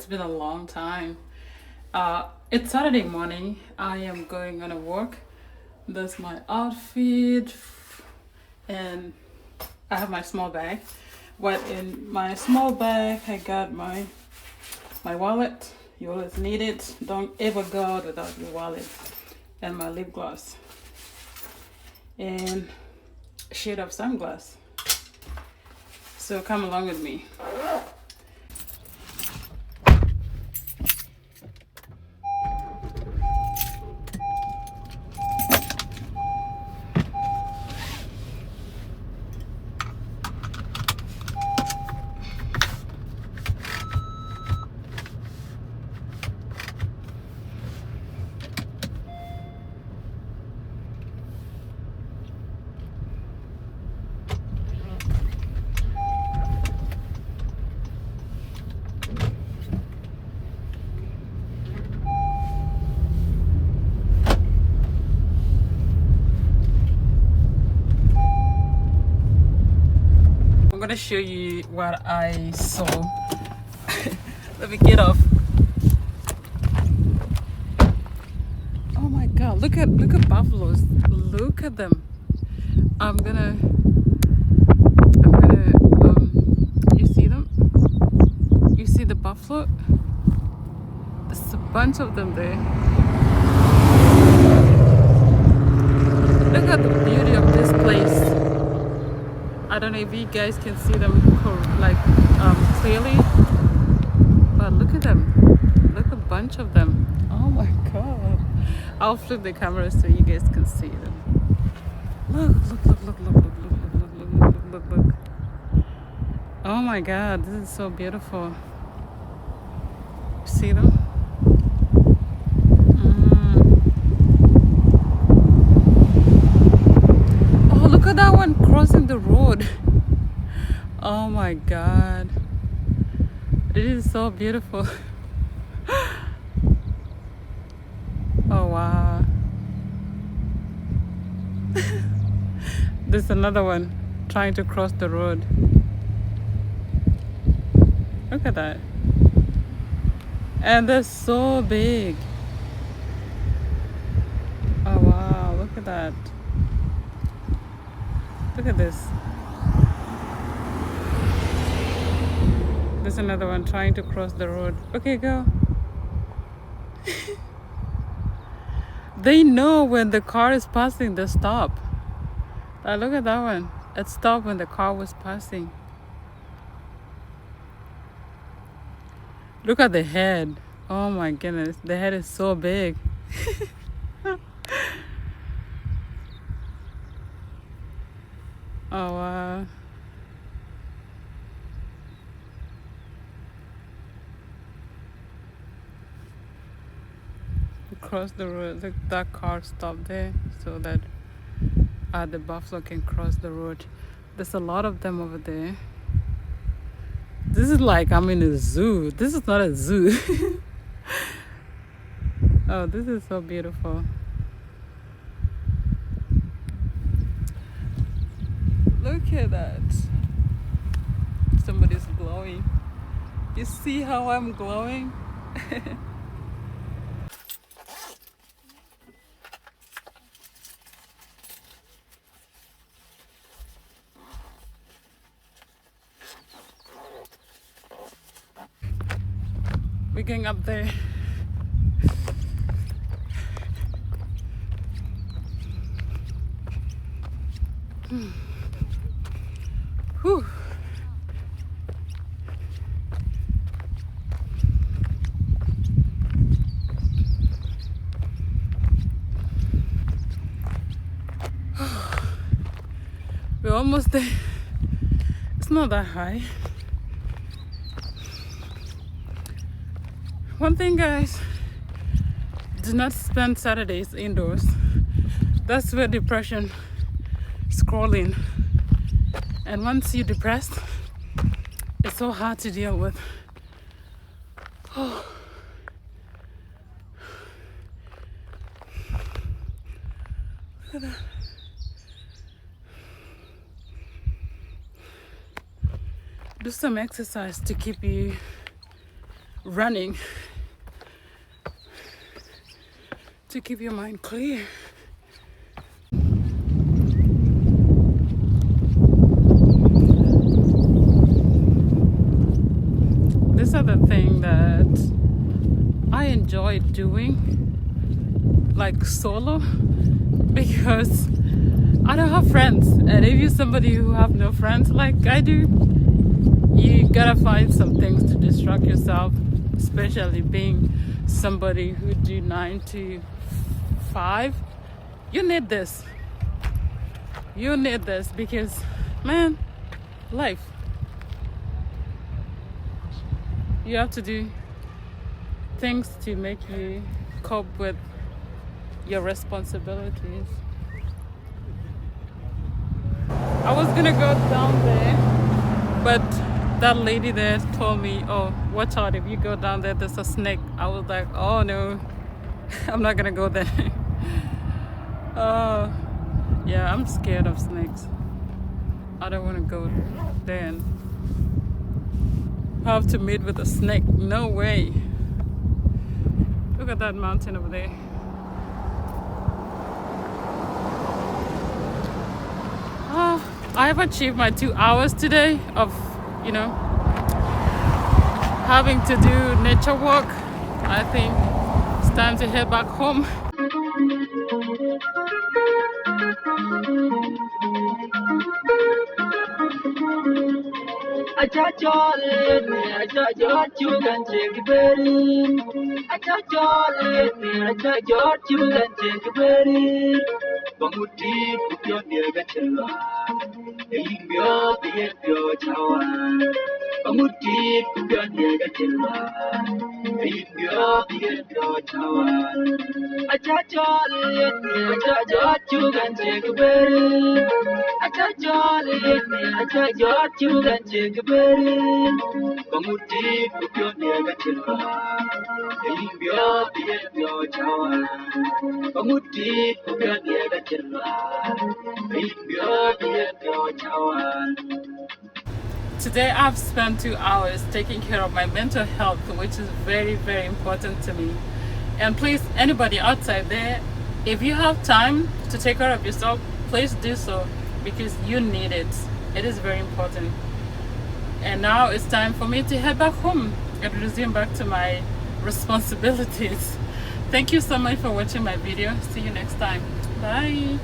It's been a long time. It's Saturday morning. I am going on a walk. That's my outfit, and I have my small bag. What in my small bag? I got my wallet. You always need it. Don't ever go out without your wallet. And my lip gloss and a shade of sunglass. So come along with me. I'm gonna show you what I saw. Let me get off. Oh my god, look at buffaloes. Look at them. I'm gonna you see them? You see the buffalo? There's a bunch of them there. Look at the beauty of this place. I don't know if you guys can see them clearly, but look at them. Look, a bunch of them. Oh my god. I'll flip the camera so you guys can see them. Look. Oh my god, this is so beautiful. See them? Oh, look at that one crossing the road. Oh my god. It is so beautiful. Oh wow. There's another one trying to cross the road. Look at that. And they're so big. Oh wow, look at that. Look at this. There's another one trying to cross the road. Okay, go. They know when the car is passing, they stop. Look at that one. It stopped when the car was passing. Look at the head. Oh my goodness. The head is so big. Oh wow. Cross the road. Look, that car stopped there so that the buffalo can cross the road. There's a lot of them over there. This is like I'm in a zoo. This is not a zoo. Oh, this is so beautiful. Look at that. Somebody's glowing. You see how I'm glowing? We're going up there. Whew. We're almost there. It's not that high. One thing, guys, do not spend Saturdays indoors. That's where depression is crawling. And once you're depressed, it's so hard to deal with. Oh. Look at that. Do some exercise to keep you running to keep your mind clear. This other thing that I enjoy doing, like solo, because I don't have friends, and if you're somebody who have no friends like I do, you gotta find some things to distract yourself, especially being somebody who do 9 to 5. You need this because, man, life, you have to do things to make you cope with your responsibilities. I was gonna go down there, but that lady there told me, oh, watch out, if you go down there, there's a snake. I was like, oh no, I'm not gonna go there. Yeah, I'm scared of snakes. I don't want to go there and have to meet with a snake. No way. Look at that mountain over there. I have achieved my 2 hours today of, having to do nature walk. I think it's time to head back home. Today I've spent 2 hours taking care of my mental health, which is very, very important to me. And please, anybody outside there, if you have time to take care of yourself, please do so, because you need it. It is very important. And now it's time for me to head back home and resume back to my responsibilities. Thank you so much for watching my video. See you next time. Bye.